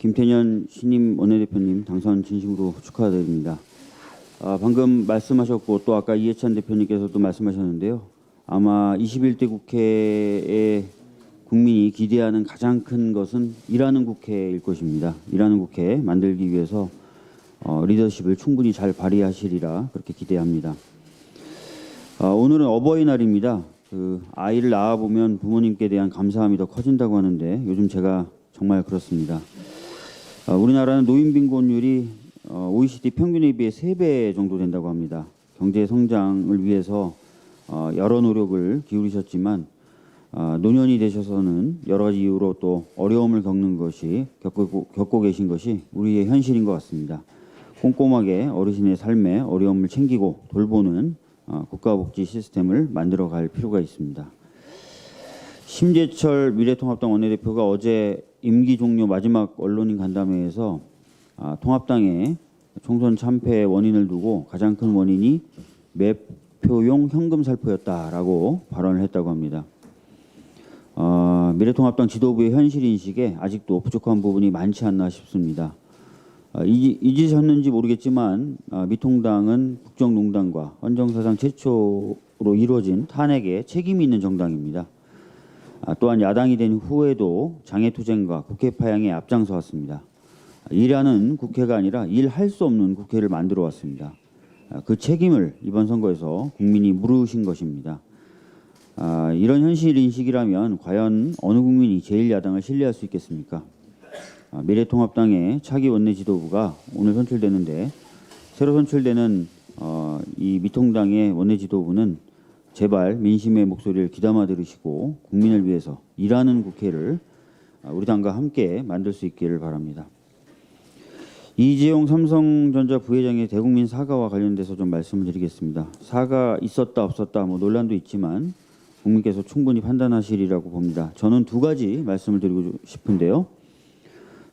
김태년 신임 원내대표님 당선 진심으로 축하드립니다. 방금 말씀하셨고 또 아까 이해찬 대표님께서도 말씀하셨는데요. 아마 21대 국회에 국민이 기대하는 가장 큰 것은 일하는 국회일 것입니다. 일하는 국회 만들기 위해서 리더십을 충분히 잘 발휘하시리라 그렇게 기대합니다. 오늘은 어버이날입니다. 아이를 낳아보면 부모님께 대한 감사함이 더 커진다고 하는데 요즘 제가 정말 그렇습니다. 우리나라는 노인 빈곤율이 OECD 평균에 비해 3배 정도 된다고 합니다. 경제 성장을 위해서 여러 노력을 기울이셨지만 노년이 되셔서는 여러 가지 이유로 또 어려움을 겪고 계신 것이 우리의 현실인 것 같습니다. 꼼꼼하게 어르신의 삶에 어려움을 챙기고 돌보는 국가복지 시스템을 만들어 갈 필요가 있습니다. 심재철 미래통합당 원내대표가 어제 임기 종료 마지막 언론인 간담회에서 통합당의 총선 참패의 원인을 두고 가장 큰 원인이 매표용 현금 살포였다라고 발언을 했다고 합니다. 미래통합당 지도부의 현실 인식에 아직도 부족한 부분이 많지 않나 싶습니다. 잊으셨는지 모르겠지만 미통당은 국정농단과 헌정사상 최초로 이루어진 탄핵에 책임이 있는 정당입니다. 또한 야당이 된 후에도 장애투쟁과 국회 파양에 앞장서 왔습니다. 일하는 국회가 아니라 일할 수 없는 국회를 만들어 왔습니다. 그 책임을 이번 선거에서 국민이 물으신 것입니다. 이런 현실 인식이라면 과연 어느 국민이 제1야당을 신뢰할 수 있겠습니까? 미래통합당의 차기 원내 지도부가 오늘 선출되는데 새로 선출되는 이 미통당의 원내 지도부는 제발 민심의 목소리를 귀담아 들으시고 국민을 위해서 일하는 국회를 우리 당과 함께 만들 수 있기를 바랍니다. 이재용 삼성전자 부회장의 대국민 사과와 관련돼서 좀 말씀을 드리겠습니다. 사과 있었다 없었다 논란도 있지만 국민께서 충분히 판단하시리라고 봅니다. 저는 두 가지 말씀을 드리고 싶은데요.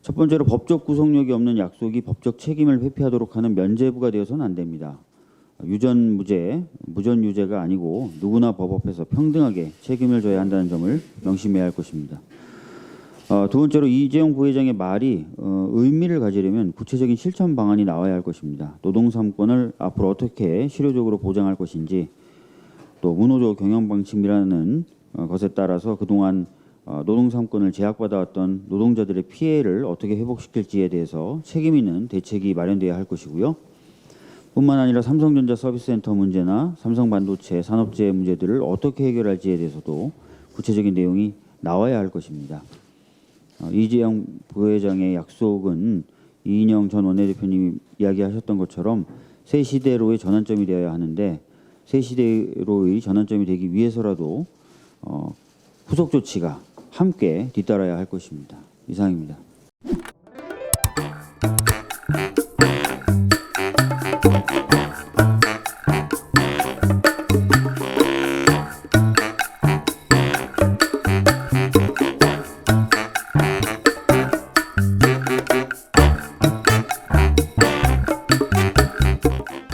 첫 번째로 법적 구속력이 없는 약속이 법적 책임을 회피하도록 하는 면죄부가 되어서는 안 됩니다. 유전무죄, 무전유죄가 아니고 누구나 법 앞에서 평등하게 책임을 져야 한다는 점을 명심해야 할 것입니다. 두 번째로 이재용 부회장의 말이 의미를 가지려면 구체적인 실천 방안이 나와야 할 것입니다. 노동 3권을 앞으로 어떻게 실효적으로 보장할 것인지 또 문호조 경영 방침이라는 것에 따라서 그동안 노동 3권을 제약받아왔던 노동자들의 피해를 어떻게 회복시킬지에 대해서 책임 있는 대책이 마련돼야 할 것이고요. 뿐만 아니라 삼성전자 서비스센터 문제나 삼성반도체 산업재해 문제들을 어떻게 해결할지에 대해서도 구체적인 내용이 나와야 할 것입니다. 이재용 부회장의 약속은 이인영 전 원내대표님이 이야기하셨던 것처럼 새 시대로의 전환점이 되어야 하는데 새 시대로의 전환점이 되기 위해서라도 후속 조치가 함께 뒤따라야 할 것입니다. 이상입니다.